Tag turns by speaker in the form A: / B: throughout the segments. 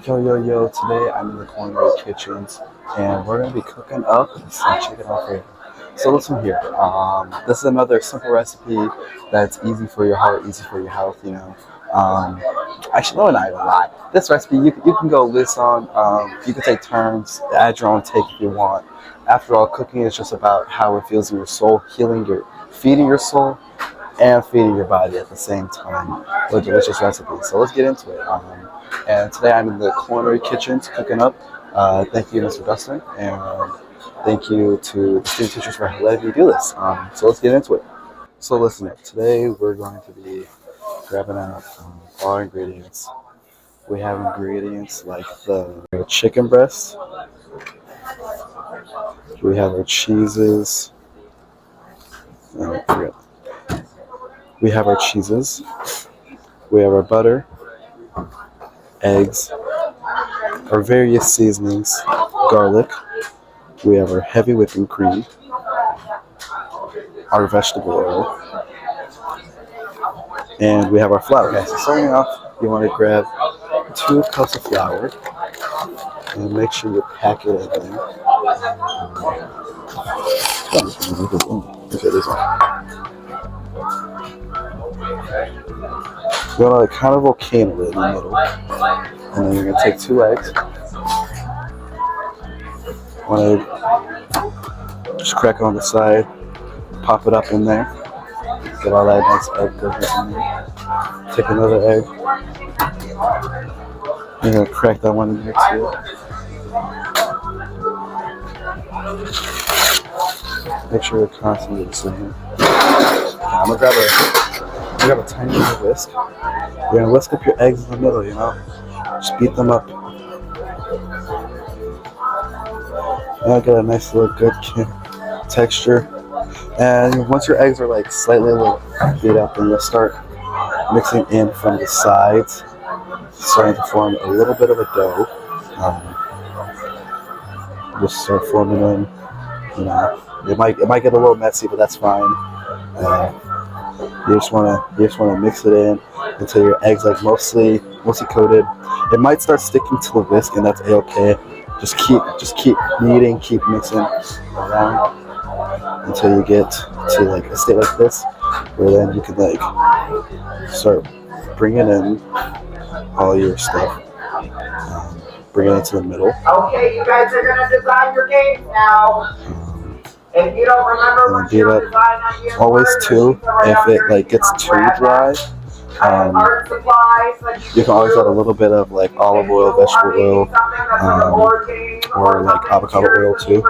A: Yo, today I'm in the culinary kitchens and we're going to be cooking up some chicken Alfredo. So listen here, this is another simple recipe that's easy for your heart, easy for your health. Actually, no, not even lie. This recipe, you can go list on, you can take turns, add your own take if you want. After all, cooking is just about how it feels in your soul, feeding your soul, and feeding your body at the same time with a delicious recipe. So let's get into it. And today I'm in the culinary kitchens cooking up. Thank you, Mr. Dustin, and thank you to the student teachers for letting me do this. So let's get into it. So listen up. Today we're going to be grabbing out all our ingredients. We have ingredients like the chicken breast. We have our cheeses. We have our cheeses. We have our butter, eggs, our various seasonings, garlic. We have our heavy whipping cream, our vegetable oil, and we have our flour. Okay, so starting off, you want to grab 2 cups of flour and make sure you pack it in there. Okay, this one. You're going to kind of volcano it in the middle. And then you're going to take 2 eggs. 1 egg. Just crack it on the side. Pop it up in there. Get all that nice egg goodness in there. Take another egg. You're going to crack that one in there too. Make sure you're constantly mixing. I'm going to grab a tiny little whisk. You're going to whisk up your eggs in the middle, Just beat them up. Now get a nice little good texture. And once your eggs are like slightly a little beat up, then you'll start mixing in from the sides, starting to form a little bit of a dough. Just start forming in. It might get a little messy, but that's fine. You just wanna mix it in until your eggs like mostly coated. It might start sticking to the whisk, and that's a-okay. Just keep kneading, keep mixing around until you get to like a state like this, where then you can like start bringing in all your stuff. Bring it into the middle.
B: Okay, you guys are gonna design your games now. If you don't remember what you design on your
A: always too, if it like gets too dry, you can always add a little bit of like olive oil, vegetable oil, or like avocado oil too.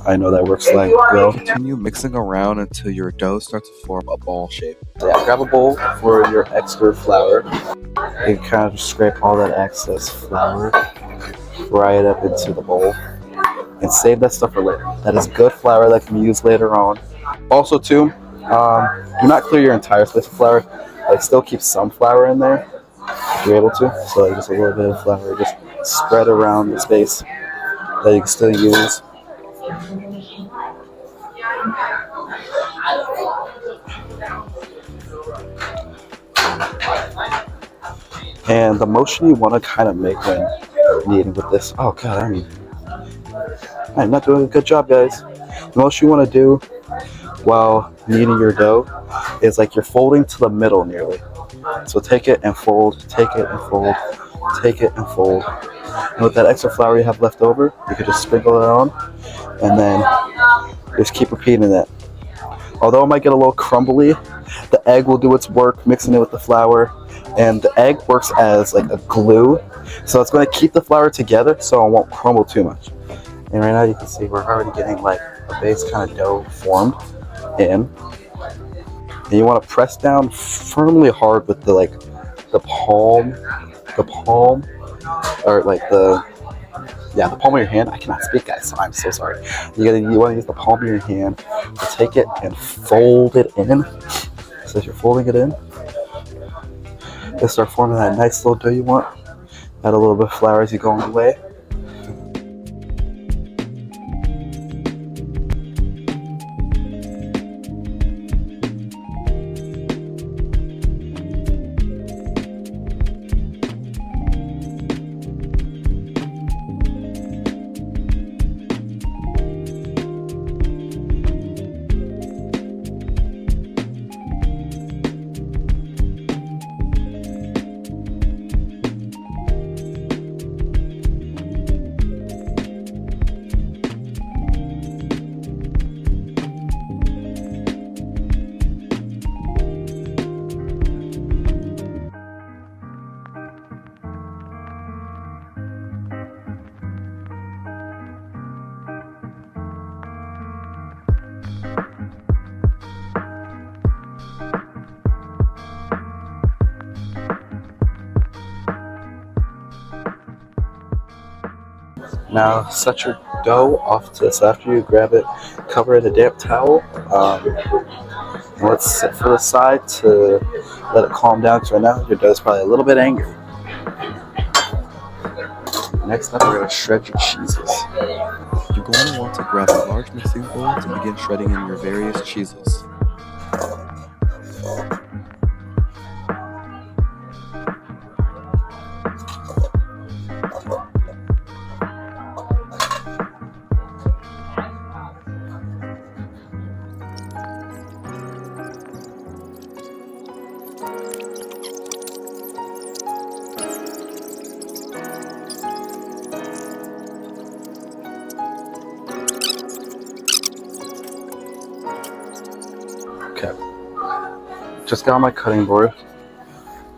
A: I know that works like well. Continue mixing around until your dough starts to form a ball shape. Yeah, grab a bowl for your extra flour. You can kind of just scrape all that excess flour, fry it up into the bowl, and save that stuff for later. That is good flour that can be used later on. Also too, do not clear your entire space of flour. Like still keep some flour in there if you're able to. So like just a little bit of flour, just spread around the space that you can still use. And the motion you want to kind of make when kneading with this. Oh god, I'm not doing a good job, guys. The motion you want to do while kneading your dough is like you're folding to the middle nearly. So take it and fold, take it and fold, take it and fold. And with that extra flour you have left over, you can just sprinkle it on, and then just keep repeating that. Although it might get a little crumbly, the egg will do its work mixing it with the flour, and the egg works as like a glue, so it's going to keep the flour together so it won't crumble too much. And right now you can see we're already getting like a base kind of dough formed in. And you want to press down firmly hard with the palm, or like the palm of your hand. I cannot speak, guys, so I'm so sorry. You want to use the palm of your hand to take it and fold it in. So as you're folding it in, you'll start forming that nice little dough you want. Add a little bit of flour as you go on the way. Now set your dough off to the side. After you grab it, cover it in a damp towel. Let's sit for the side to let it calm down. Because right now your dough is probably a little bit angry. Next up, we're going to shred your cheeses. You're going to want to grab a large mixing bowl to begin shredding in your various cheeses. Okay, just got on my cutting board.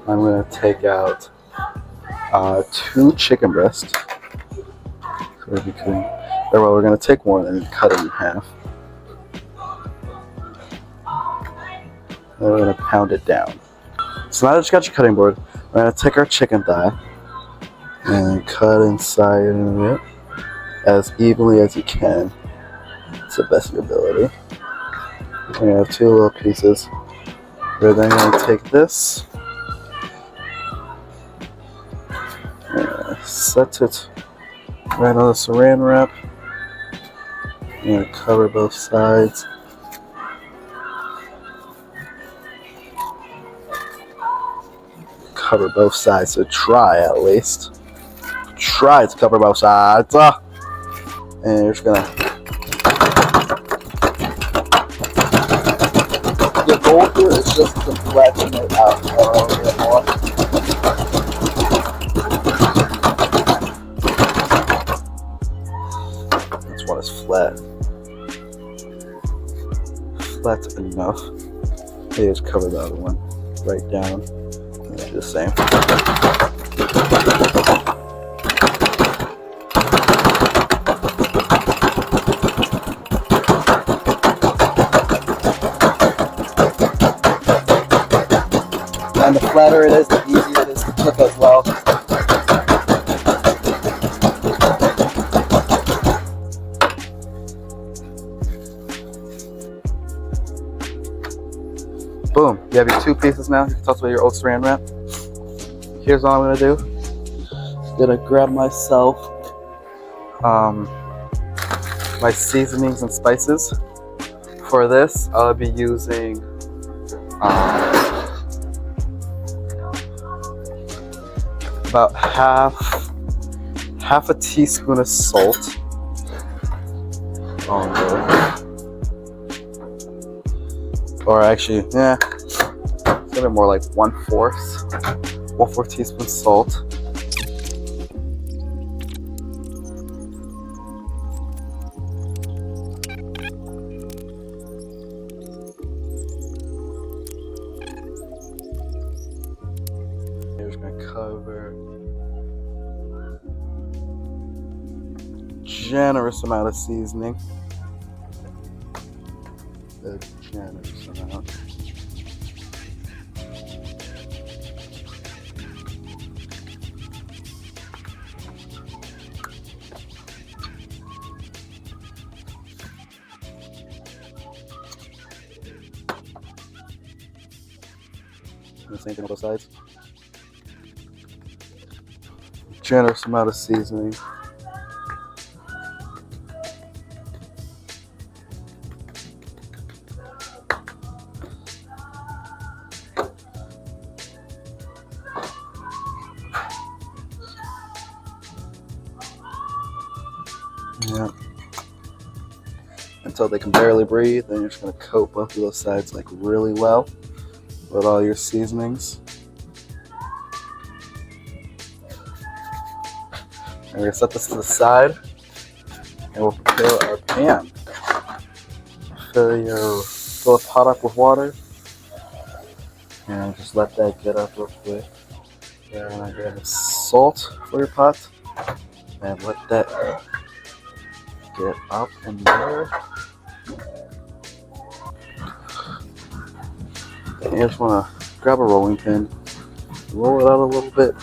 A: I'm going to take out 2 chicken breasts. So we're going to take one and cut it in half. And we're going to pound it down. So now that you got your cutting board, we're going to take our chicken thigh and cut inside of it as evenly as you can to the best of your ability. We're going to have 2 little pieces. We're then going to take this, set it right on the saran wrap, and cover both sides. Cover both sides, so try at least. Try to cover both sides. And you're just gonna. The goal here is just to flatten it out a little bit more. This one is flat. Flat enough. You just cover the other one right down. And do the same. And the flatter it is, the easier it is to cook as well. Boom, you have your 2 pieces now. You can toss away your old saran wrap. Here's what I'm gonna do. I'm gonna grab myself my seasonings and spices. For this, I'll be using about half a teaspoon of salt. Or actually, it's gonna be more like 1/4 teaspoon salt. You're just gonna cover generous amount of seasoning. A generous amount. The same thing on both sides. Generous amount of seasoning. Yeah. Until they can barely breathe, then you're just going to coat both of those sides like really well with all your seasonings. And we're going to set this to the side and we'll prepare our pan. Fill the pot up with water and just let that get up real quick. And I'm going to salt for your pot and let that get up in there. And you just want to grab a rolling pin, roll it out a little bit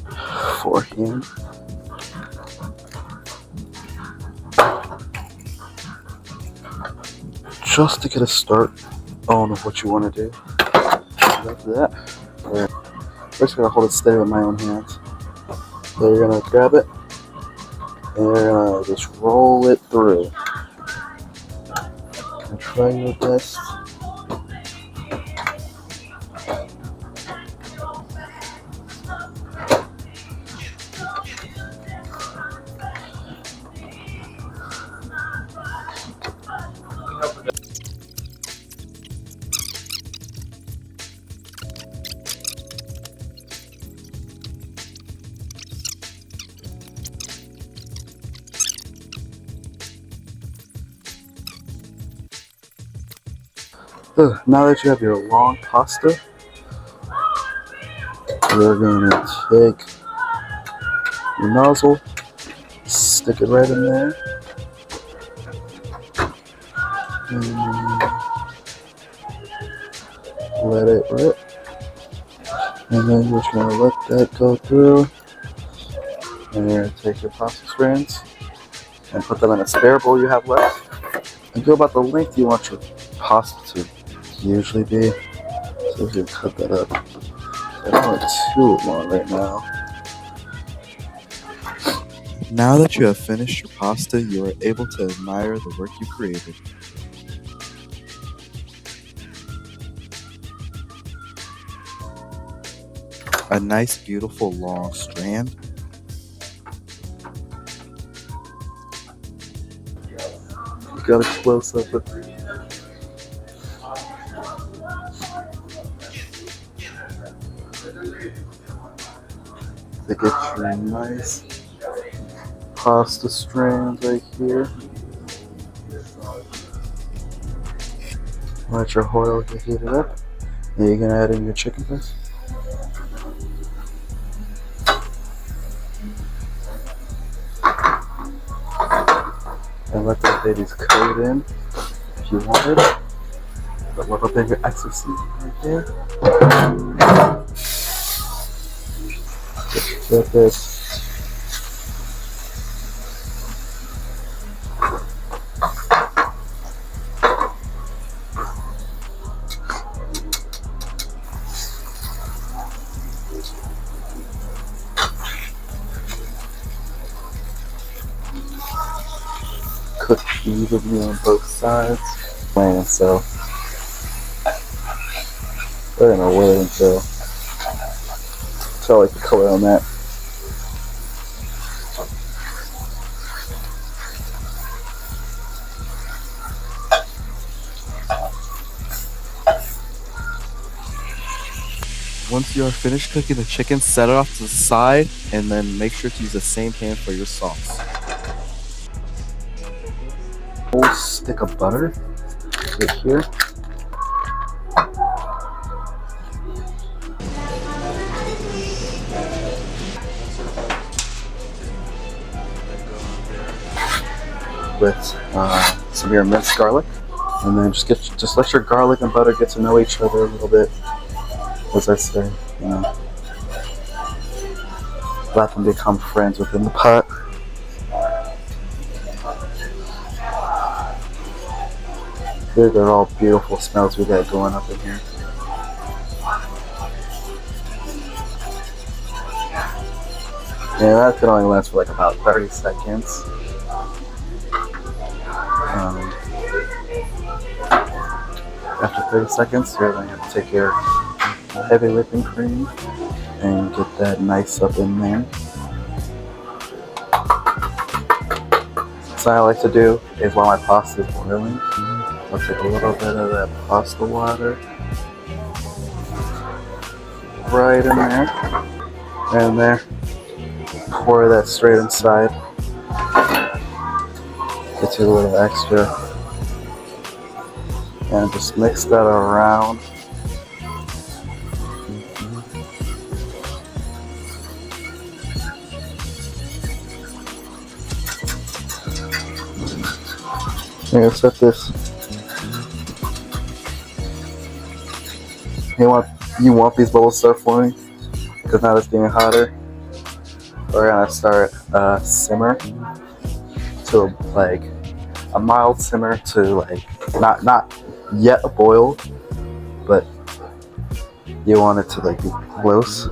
A: beforehand. just to get a start on what you want to do. After that, we're just gonna hold it steady with my own hands. So you're gonna grab it and you're gonna just roll it through. And try your best. Now that you have your long pasta, we're going to take your nozzle, stick it right in there, and let it rip. And then you're just going to let that go through. And you're going to take your pasta strands and put them in a spare bowl you have left. And go about the length you want your pasta to usually be. So if you cut that up, I don't want too long right now. Now that you have finished your pasta, you are able to admire the work you created. A nice, beautiful, long strand. You got a close up of to get your nice pasta strands right here. Let your oil get heated up. And you're gonna add in your chicken breast. And let those babies coat in if you wanted. A little bit of extra seasoning right there. Just get this. Cook evenly on both sides. And so we're gonna wait until I like the color on that. Once you are finished cooking the chicken, set it off to the side and then make sure to use the same pan for your sauce. Whole stick of butter right here. With some of your minced garlic, and then just let your garlic and butter get to know each other a little bit. As I say, let them become friends within the pot. These are all beautiful smells we got going up in here. Yeah, that could only last for like about 30 seconds. After 30 seconds, you're going to have to take your heavy whipping cream and get that nice up in there. So I like to do is while my pasta is boiling, I'll take a little bit of that pasta water right in there, and there, pour that straight inside. Get you a little extra, and just mix that around. You're gonna set this. You want these bubbles to start forming, because now it's getting hotter. We're gonna start simmer to like a mild simmer to like not yet a boil, but you want it to like be close.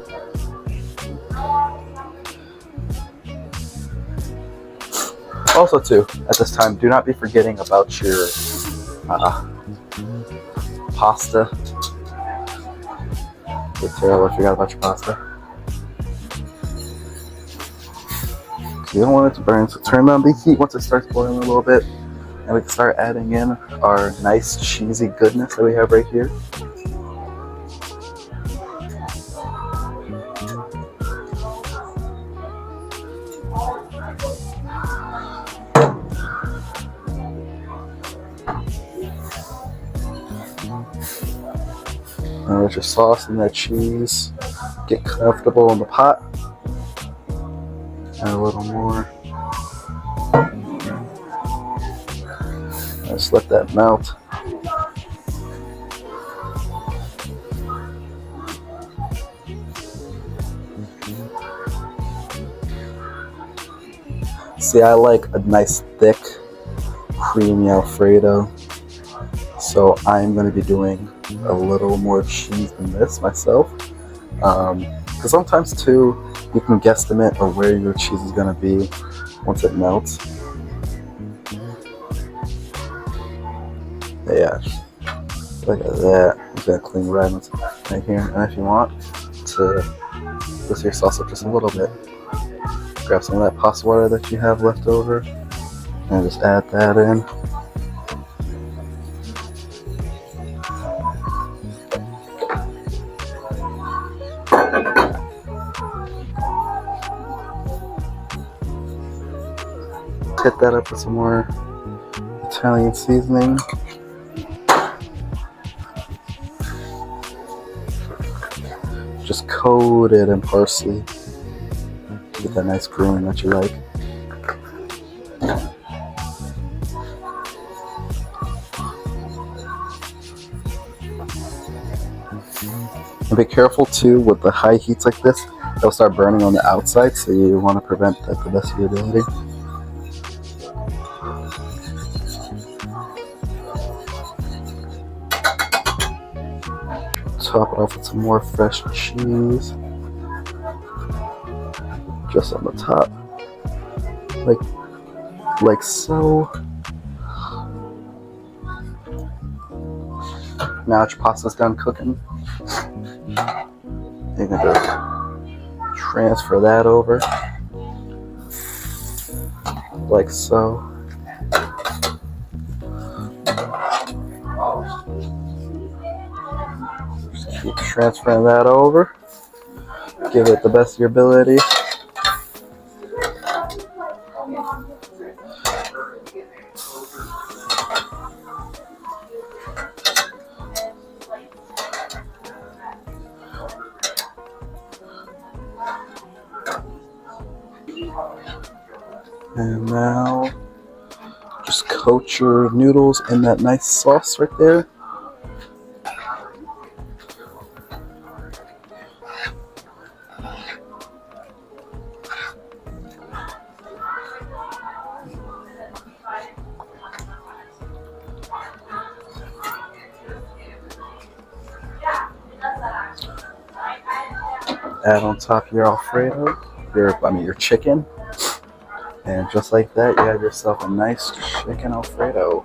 A: Also too, at this time, do not be forgetting about your pasta. It's terrible, I forgot about your pasta. You don't want it to burn, so turn down the heat once it starts boiling a little bit, and we can start adding in our nice cheesy goodness that we have right here. And let your sauce and that cheese get comfortable in the pot. Add a little more. Just let that melt. See, I like a nice thick, creamy Alfredo, so I'm going to be doing a little more cheese than this myself. Because sometimes too, you can guesstimate of where your cheese is going to be once it melts. Yeah, look at that. I'm going to clean right here. And if you want to twist your sauce up just a little bit, grab some of that pasta water that you have left over and just add that in. Hit that up with some more Italian seasoning. Just coat it in parsley. Get that nice green that you like. And be careful too with the high heats like this. They'll start burning on the outside, so you want to prevent that to the best of your ability. Top it off with some more fresh cheese. Just on the top. Like so. Now that your pasta's done cooking, you're gonna just transfer that over. Like so. Just keep transferring that over. Give it the best of your ability. And now, just coat your noodles in that nice sauce right there. Add on top your Alfredo, your chicken. And just like that, you have yourself a nice chicken Alfredo.